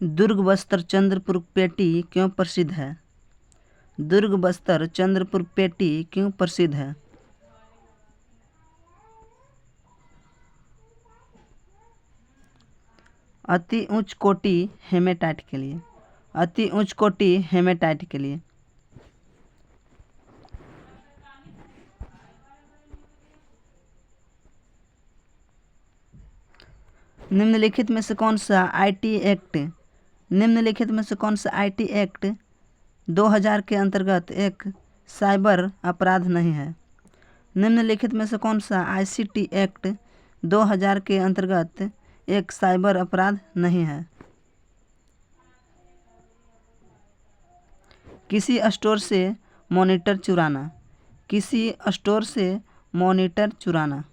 दुर्ग बस्तर चंद्रपुर पेटी क्यों प्रसिद्ध है? दुर्ग बस्तर चंद्रपुर पेटी क्यों प्रसिद्ध है? अति उच्च कोटि हेमेटाइट के लिए। अति उच्च कोटि हेमेटाइट के लिए। निम्नलिखित में से कौन सा आईटी एक्ट 2000 के अंतर्गत एक साइबर अपराध नहीं है? निम्नलिखित में से कौन सा आईसीटी एक्ट 2000 के अंतर्गत एक साइबर अपराध नहीं है? किसी स्टोर से मॉनिटर चुराना। किसी स्टोर से मॉनिटर चुराना।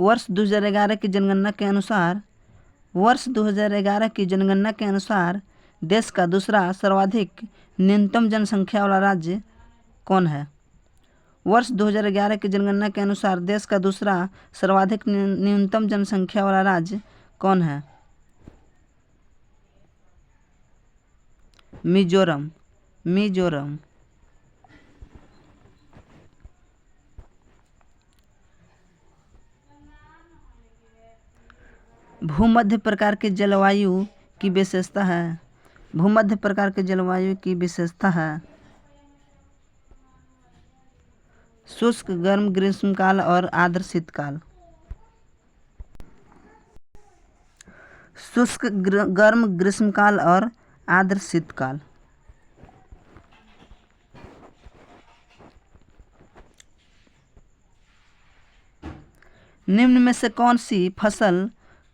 वर्ष 2011 की जनगणना के अनुसार देश का दूसरा सर्वाधिक न्यूनतम जनसंख्या वाला राज्य कौन है? वर्ष 2011 की जनगणना के अनुसार देश का दूसरा सर्वाधिक न्यूनतम जनसंख्या वाला राज्य कौन है? मिजोरम। मिजोरम। भूमध्य प्रकार की जलवायु की विशेषता है। भूमध्य प्रकार की जलवायु की विशेषता है शुष्क गर्म ग्रीष्मकाल और आर्द्र शीतकाल। शुष्क गर्म ग्रीष्मकाल और आर्द्र शीतकाल। निम्न में से कौन सी फसल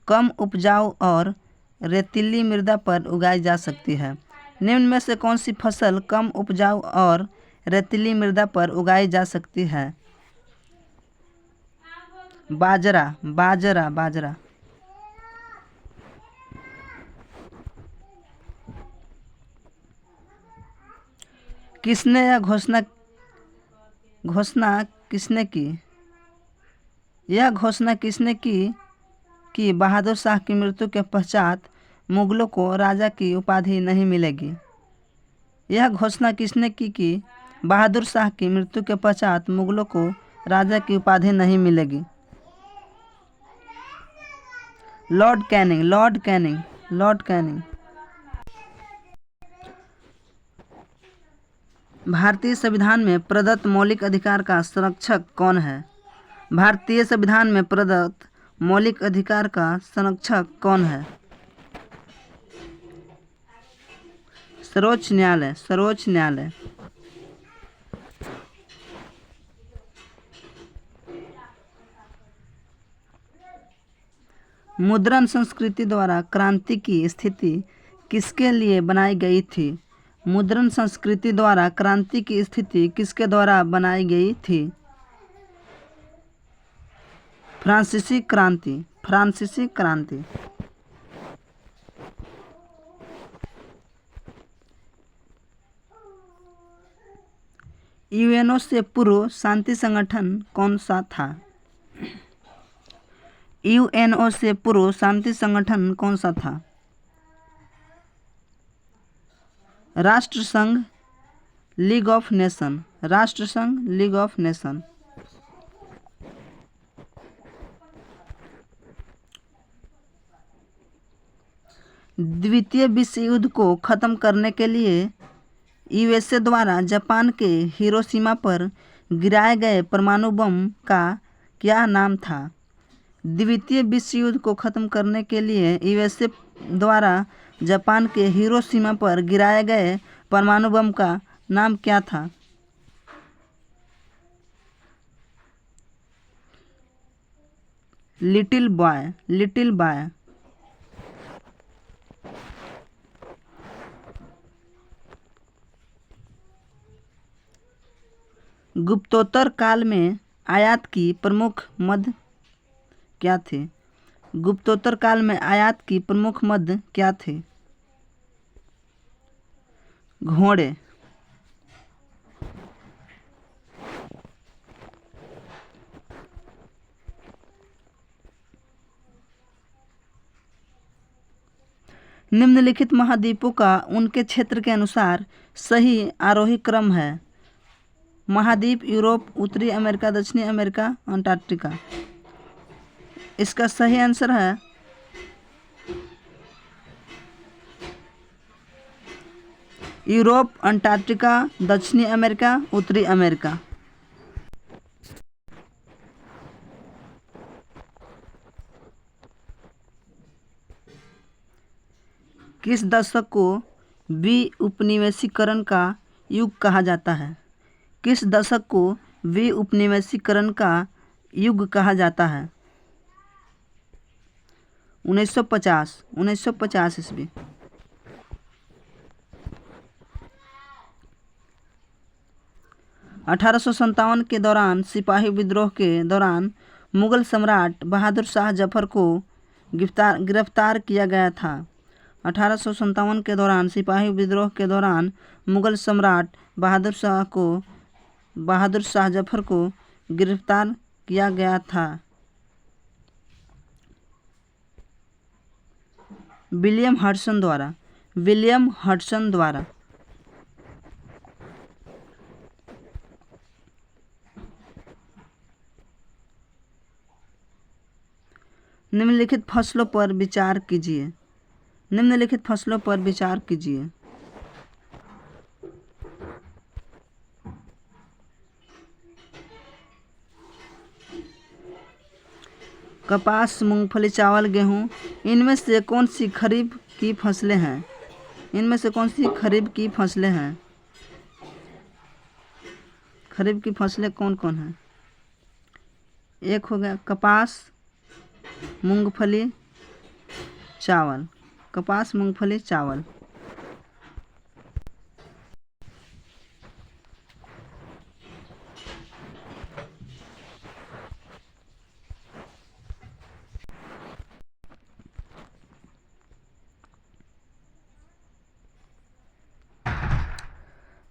कम उपजाऊ और रेतीली मृदा पर उगाई जा सकती है? निम्न में से कौन सी फसल कम उपजाऊ और रेतीली मृदा पर उगाई जा सकती है? बाजरा। बाजरा। बाजरा। किसने यह घोषणा किसने की कि बहादुर शाह की मृत्यु के पश्चात मुगलों को राजा की उपाधि नहीं मिलेगी? यह घोषणा किसने की कि बहादुर शाह की मृत्यु के पश्चात मुगलों को राजा की उपाधि नहीं मिलेगी? Lord Canning. Lord Canning. Lord Canning. भारतीय संविधान में प्रदत्त मौलिक अधिकार का संरक्षक कौन है? भारतीय संविधान में प्रदत्त मौलिक अधिकार का संरक्षक कौन है? सर्वोच्च न्यायालय। सर्वोच्च न्यायालय। मुद्रण संस्कृति द्वारा क्रांति की स्थिति किसके लिए बनाई गई थी? मुद्रण संस्कृति द्वारा क्रांति की स्थिति किसके द्वारा बनाई गई थी? फ्रांसीसी क्रांति। फ्रांसीसी क्रांति। यूएनओ से पूर्व शांति संगठन कौन सा था? यूएनओ से पूर्व शांति संगठन कौन सा था? राष्ट्रसंघ, लीग ऑफ नेशन। राष्ट्रसंघ, लीग ऑफ नेशन। द्वितीय विश्व युद्ध को खत्म करने के लिए यूएसए द्वारा जापान के हिरोशिमा पर गिराए गए परमाणु बम का क्या नाम था? द्वितीय विश्व युद्ध को खत्म करने के लिए यूएसए द्वारा जापान के हिरोशिमा पर गिराए गए परमाणु बम का नाम क्या था? Little boy. Little boy. गुप्तोत्तर काल में आयात की प्रमुख मद क्या थे? गुप्तोत्तर काल में आयात की प्रमुख मद क्या थे? घोड़े। निम्नलिखित महाद्वीपों का उनके क्षेत्र के अनुसार सही आरोही क्रम है। महाद्वीप यूरोप, उत्तरी अमेरिका, दक्षिणी अमेरिका, अंटार्कटिका। इसका सही आंसर है यूरोप, अंटार्कटिका, दक्षिणी अमेरिका, उत्तरी अमेरिका। किस दशक को विउपनिवेशीकरण का युग कहा जाता है? किस दशक को विउपनिवेशीकरण का युग कहा जाता है? 1950 ईस्वी। (1857) के दौरान सिपाही विद्रोह के दौरान मुगल सम्राट बहादुर शाह जफर को गिरफ्तार किया गया था। 1857 के दौरान सिपाही विद्रोह के दौरान मुगल सम्राट बहादुर शाह जफर को गिरफ्तार किया गया था। विलियम हडसन द्वारा। निम्नलिखित फसलों पर विचार कीजिए। कपास, मूंगफली, चावल, गेहूं। इनमें से कौन सी खरीफ की फसलें हैं? खरीफ की फसलें कौन कौन हैं? एक हो गया कपास, मूंगफली, चावल। कपास, मूंगफली, चावल।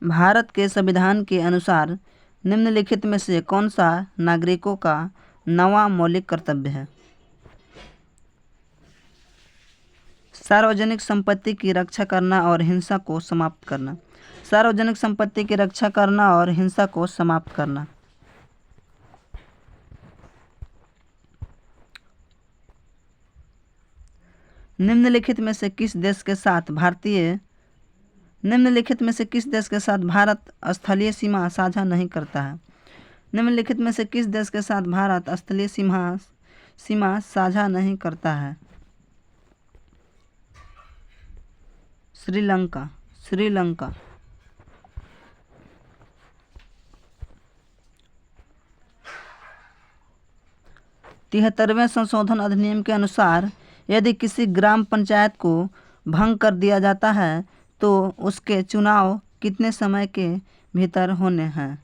भारत के संविधान के अनुसार निम्नलिखित में से कौन सा नागरिकों का नवा मौलिक कर्तव्य है? सार्वजनिक संपत्ति की रक्षा करना और हिंसा को समाप्त करना। सार्वजनिक संपत्ति की रक्षा करना और हिंसा को समाप्त करना। निम्नलिखित में से किस देश के साथ भारत स्थलीय सीमा साझा नहीं करता है? निम्नलिखित में से किस देश के साथ भारत स्थलीय सीमा साझा नहीं करता है? श्रीलंका। 73वें संशोधन अधिनियम के अनुसार यदि किसी ग्राम पंचायत को भंग कर दिया जाता है तो उसके चुनाव कितने समय के भीतर होने हैं?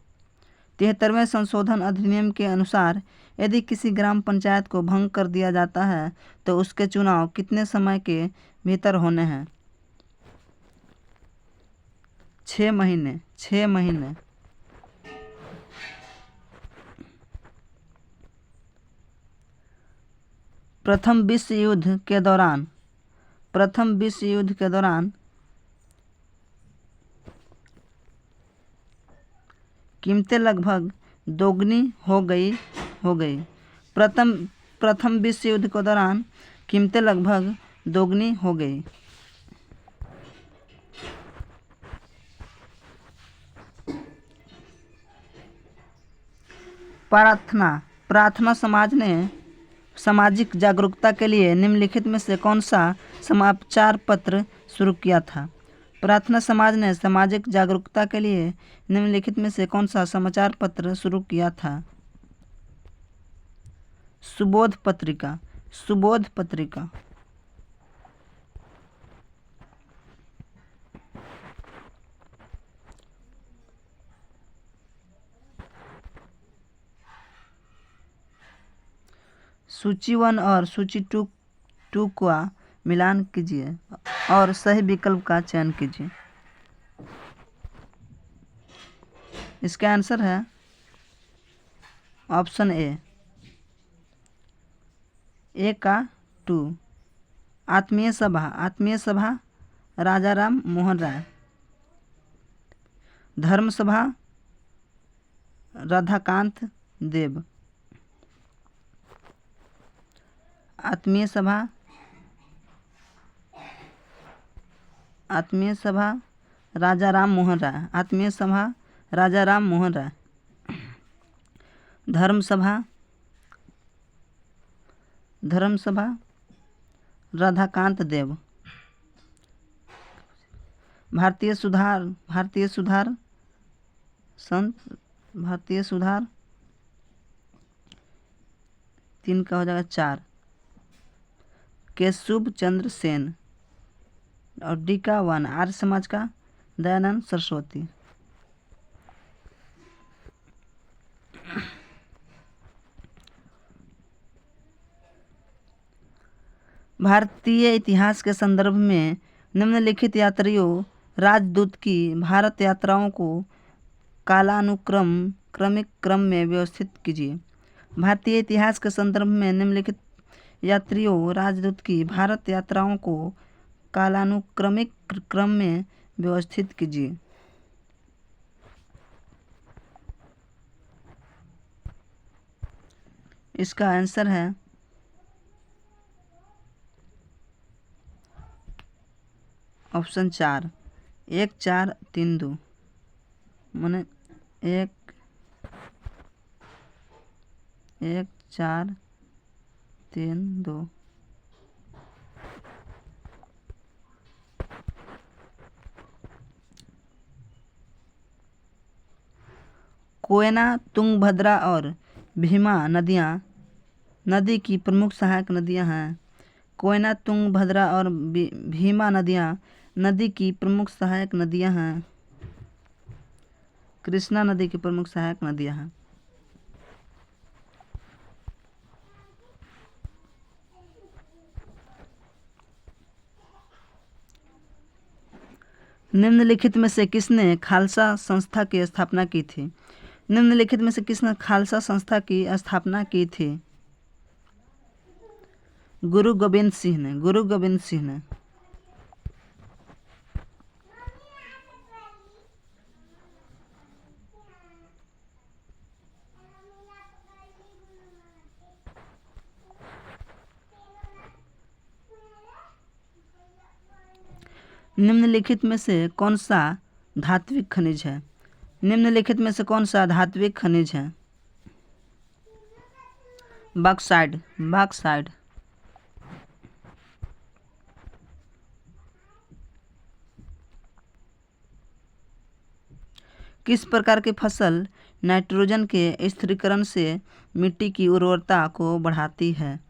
73वें संशोधन अधिनियम के अनुसार यदि किसी ग्राम पंचायत को भंग कर दिया जाता है तो उसके चुनाव कितने समय के भीतर होने हैं? 6 महीने। प्रथम विश्व युद्ध के दौरान कीमतें लगभग दोगुनी हो गई। प्रथम विश्व युद्ध के दौरान कीमतें लगभग दोगुनी हो गई। प्रार्थना समाज ने सामाजिक जागरूकता के लिए निम्नलिखित में से कौन सा समाचार पत्र शुरू किया था? प्रार्थना समाज ने सामाजिक जागरूकता के लिए निम्नलिखित में से कौन सा समाचार पत्र शुरू किया था? सुबोध पत्रिका। सूची 1 और सूची 2 का मिलान कीजिए और सही विकल्प का चयन कीजिए। इसका आंसर है ऑप्शन ए का 2। आत्मीय सभा राजा राम मोहन राय। धर्म सभा राधाकांत देव। आत्मीय सभा राजा राम मोहन राय। आत्मीय सभा राजा राम मोहन राय। धर्म सभा राधाकांत देव। भारतीय सुधार तीन का हो जाएगा 4 केशव चंद्र सेन। और डी का 1 आर्य समाज का दयानंद सरस्वती। भारतीय इतिहास के संदर्भ में निम्नलिखित यात्रियों राजदूत की भारत यात्राओं को क्रमिक क्रम में व्यवस्थित कीजिए। भारतीय इतिहास के संदर्भ में निम्नलिखित यात्रियों राजदूत की भारत यात्राओं को कालानुक्रमिक क्रम में व्यवस्थित कीजिए। इसका आंसर है ऑप्शन 4 1 4 3 2 माने 1 4 3 2। कोयना तुंगभद्रा और भीमा नदी की प्रमुख सहायक नदियां हैं। कोयना तुंगभद्रा और भीमा नदी की प्रमुख सहायक नदियां हैं। कृष्णा नदी की प्रमुख सहायक नदियां हैं। निम्नलिखित में से किसने खालसा संस्था की स्थापना की थी? निम्नलिखित में से किसने खालसा संस्था की स्थापना की थी? गुरु गोविंद सिंह ने। निम्नलिखित में से कौन सा धात्विक खनिज है? निम्नलिखित में से कौन सा धात्विक खनिज है? बॉक्साइट। किस प्रकार की फसल नाइट्रोजन के स्थिरीकरण से मिट्टी की उर्वरता को बढ़ाती है?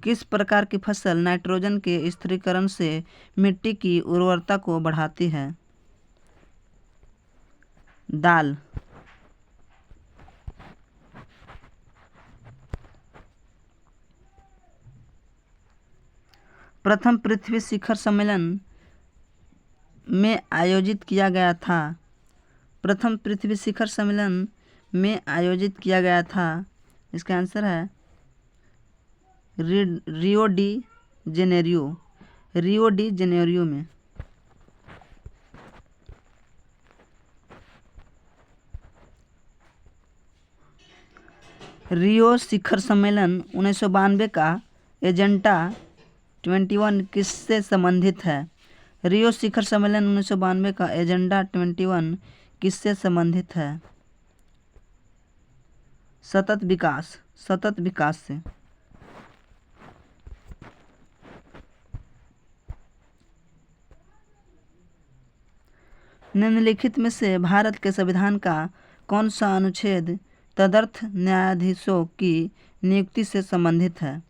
किस प्रकार की फसल नाइट्रोजन के स्थिरीकरण से मिट्टी की उर्वरता को बढ़ाती है? दाल। प्रथम पृथ्वी शिखर सम्मेलन में आयोजित किया गया था। इसका आंसर है रियो डी जेनेरियो में। रियो शिखर सम्मेलन 1992 का एजेंडा 21 किससे संबंधित है? रियो शिखर सम्मेलन 1992 का एजेंडा 21 किससे संबंधित है? सतत विकास से। निम्नलिखित में से भारत के संविधान का कौन सा अनुच्छेद तदर्थ न्यायाधीशों की नियुक्ति से संबंधित है?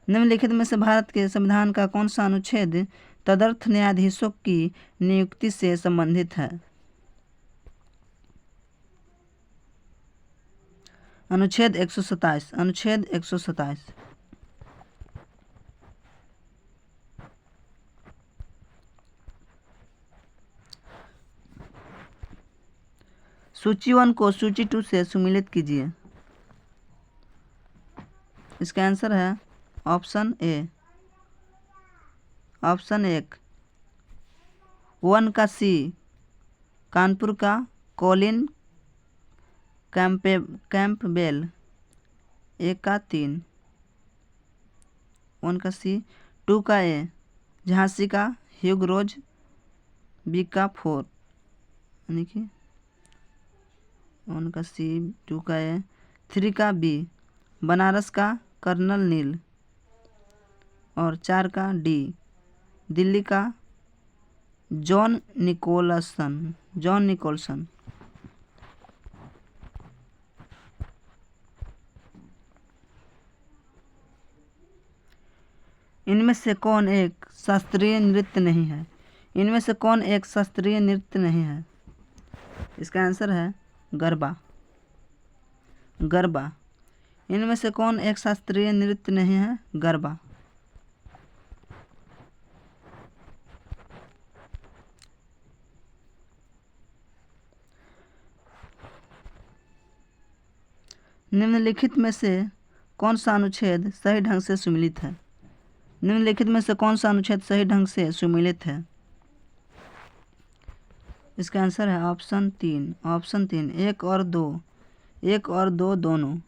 निम्नलिखित में से भारत के संविधान का कौन सा अनुच्छेद तदर्थ न्यायाधीशों की नियुक्ति से संबंधित है? अनुच्छेद 127। सूची 1 को सूची 2 से सुमिलित कीजिए। इसका आंसर है ऑप्शन ए। ऑप्शन 1 1 का सी कानपुर का कॉलिन कैंपबेल, 1 का 3 1 का सी, 2 का ए झांसी का ह्यूग रोज, बी का 4 यानी कि 1 का सी 2 का ए, 3 का बी बनारस का कर्नल नील और 4 का डी दिल्ली का जॉन निकोलसन। इनमें से कौन एक शास्त्रीय नृत्य नहीं है? इनमें से कौन एक शास्त्रीय नृत्य नहीं है? इसका आंसर है गरबा। गरबा। इनमें से कौन एक शास्त्रीय नृत्य नहीं है? गरबा। निम्नलिखित में से कौन सा अनुच्छेद सही ढंग से सुमेलित है? निम्नलिखित में से कौन सा अनुच्छेद सही ढंग से सुमेलित है? इसका आंसर है ऑप्शन 3। ऑप्शन 3 1 और 2, 1 और 2 दोनों।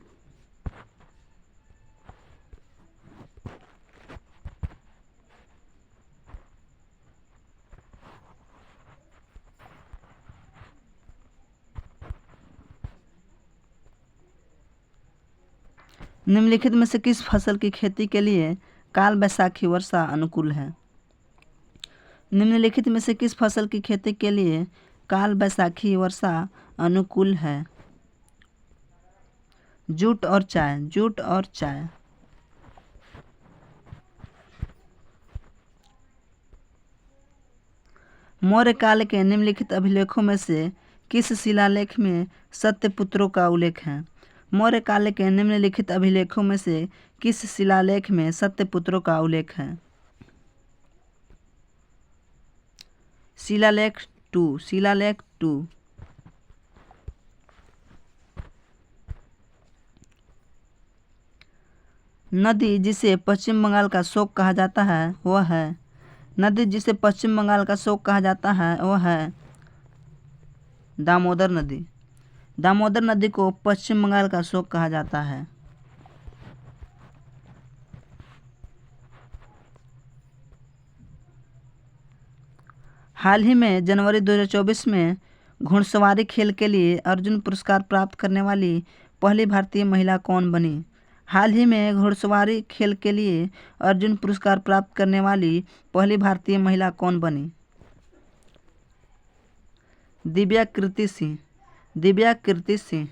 निम्नलिखित में से किस फसल की खेती के लिए काल बैसाखी वर्षा अनुकूल है? निम्नलिखित में से किस फसल की खेती के लिए काल बैसाखी वर्षा अनुकूल है? जूट और चाय। जूट और चाय। मौर्य काल के निम्नलिखित अभिलेखों में से किस शिलालेख में सत्यपुत्रों का उल्लेख है? मौर्य काल के निम्नलिखित अभिलेखों में से किस शिलालेख में सत्यपुत्रों का उल्लेख है? शिलालेख 2। शिलालेख 2। नदी जिसे पश्चिम बंगाल का शोक कहा जाता है वह है। नदी जिसे पश्चिम बंगाल का शोक कहा जाता है वह है दामोदर नदी। दामोदर नदी को पश्चिम बंगाल का शोक कहा जाता है। हाल ही में जनवरी 2024 में घुड़सवारी खेल के लिए अर्जुन पुरस्कार प्राप्त करने वाली पहली भारतीय महिला कौन बनी? हाल ही में घुड़सवारी खेल के लिए अर्जुन पुरस्कार प्राप्त करने वाली पहली भारतीय महिला कौन बनी? दिव्या कीर्ति सिंह। दिव्या कीर्ति सिंह।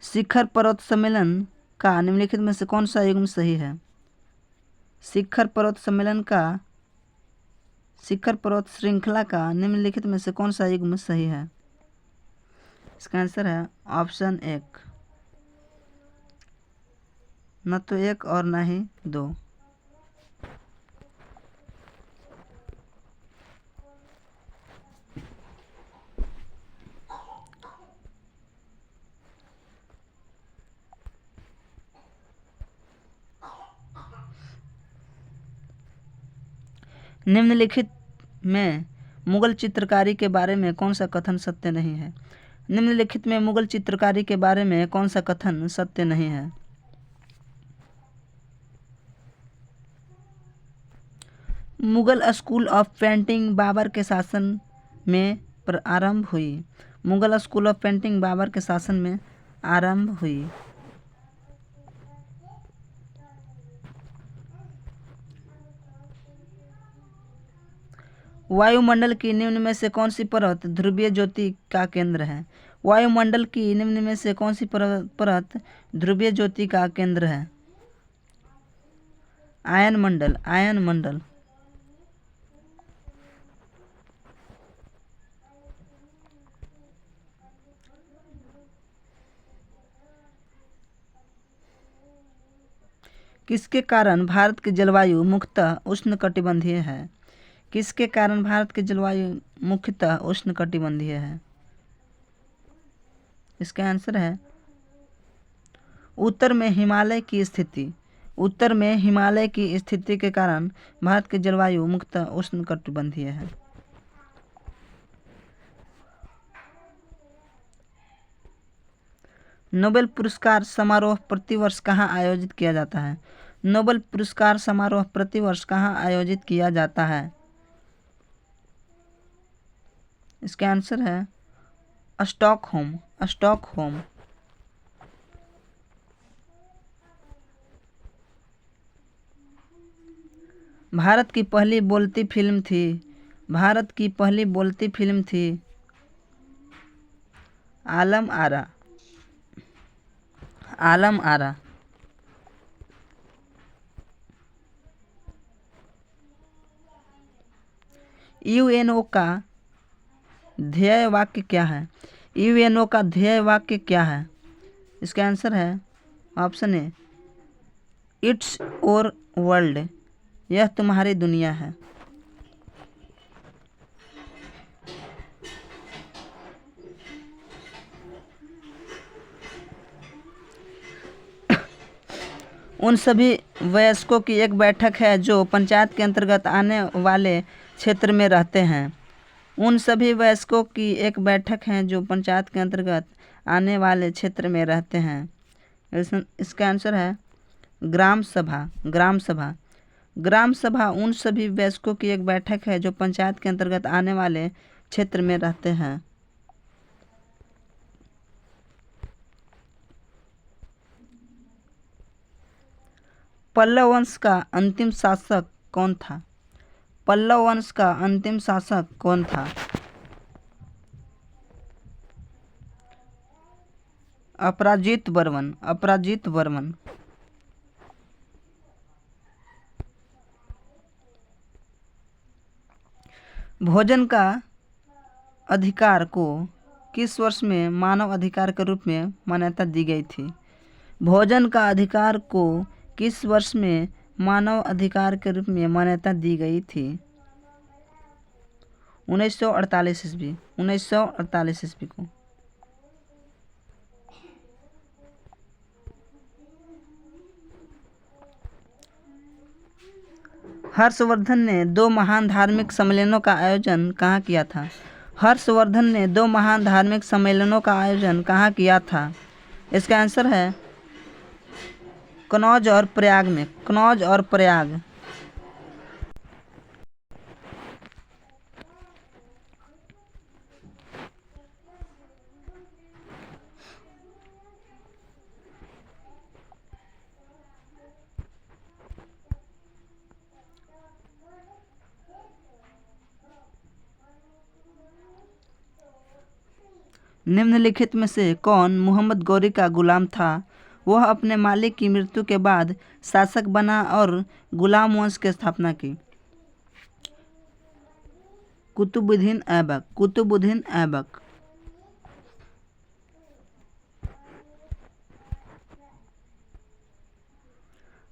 शिखर पर्वत सम्मेलन का निम्नलिखित में से कौन सा युग्म सही है? शिखर पर्वत सम्मेलन का शिखर पर्वत श्रृंखला का निम्नलिखित में से कौन सा युग्म सही है? इसका आंसर है ऑप्शन 1। न तो 1 और न ही 2। निम्नलिखित में मुगल चित्रकारी के बारे में कौन सा कथन सत्य नहीं है? निम्नलिखित में मुगल चित्रकारी के बारे में कौन सा कथन सत्य नहीं है? Mughal school of painting Babur के शासन में आरंभ हुई। Mughal school of painting Babur के शासन में आरंभ हुई। वायुमंडल की निम्न में से कौन सी परत ध्रुवीय ज्योति का केंद्र है? वायुमंडल की निम्न में से कौन सी परत ध्रुवीय ज्योति का केंद्र है? आयन मंडल। आयन मंडल। किसके कारण भारत की जलवायु मुख्यतः उष्णकटिबंधीय है? किसके कारण भारत की जलवायु मुख्यतः उष्णकटिबंधीय है? इसका आंसर है उत्तर में हिमालय की स्थिति। उत्तर में हिमालय की स्थिति के कारण भारत की जलवायु मुख्यतः उष्णकटिबंधीय है। नोबेल पुरस्कार समारोह प्रतिवर्ष कहाँ आयोजित किया जाता है? नोबेल पुरस्कार समारोह प्रतिवर्ष कहाँ आयोजित किया जाता है? इसका आंसर है स्टॉकहोम। स्टॉकहोम। भारत की पहली बोलती फिल्म थी। भारत की पहली बोलती फिल्म थी आलम आरा। आलम आरा। यूएनओ का ध्येय वाक्य क्या है? यूएनओ का ध्येय वाक्य क्या है? इसका आंसर है ऑप्शन ए इट्स और वर्ल्ड। यह तुम्हारी दुनिया है। उन सभी वयस्कों की एक बैठक है जो पंचायत के अंतर्गत आने वाले क्षेत्र में रहते हैं। उन सभी वयस्कों की एक बैठक है जो पंचायत के अंतर्गत आने वाले क्षेत्र में रहते हैं। इसका आंसर है ग्राम सभा। ग्राम सभा। ग्राम सभा उन सभी वयस्कों की एक बैठक है जो पंचायत के अंतर्गत आने वाले क्षेत्र में रहते हैं। पल्लव वंश का अंतिम शासक कौन था? पल्लव वंश का अंतिम शासक कौन था? अपराजित वर्मन। अपराजित वर्मन। भोजन का अधिकार को किस वर्ष में मानव अधिकार के रूप में मान्यता दी गई थी? भोजन का अधिकार को किस वर्ष में मानव अधिकार के रूप में मान्यता दी गई थी? 1948 ईस्वी। 1948 ईस्वी को। हर्षवर्धन ने 2 महान धार्मिक सम्मेलनों का आयोजन कहाँ किया था? हर्षवर्धन ने 2 महान धार्मिक सम्मेलनों का आयोजन कहाँ किया था? इसका आंसर है कनौज और प्रयाग में। कनौज और प्रयाग। निम्नलिखित में से कौन मोहम्मद गौरी का गुलाम था? वह अपने मालिक की मृत्यु के बाद शासक बना और गुलाम वंश की स्थापना की। कुतुबुद्दीन ऐबक। कुतुबुद्दीन ऐबक।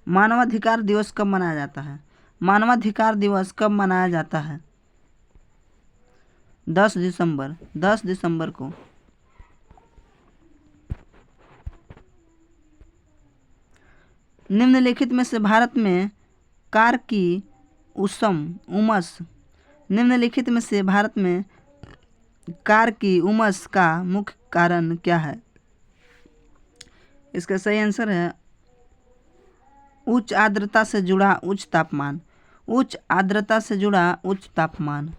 मानवाधिकार दिवस कब मनाया जाता है? मानवाधिकार दिवस कब मनाया जाता है? 10 दिसंबर। 10 दिसंबर को। निम्नलिखित में से भारत में कार की उमस निम्नलिखित में से भारत में कार की उमस का मुख्य कारण क्या है? इसका सही आंसर है उच्च आर्द्रता से जुड़ा उच्च तापमान। उच्च आर्द्रता से जुड़ा उच्च तापमान।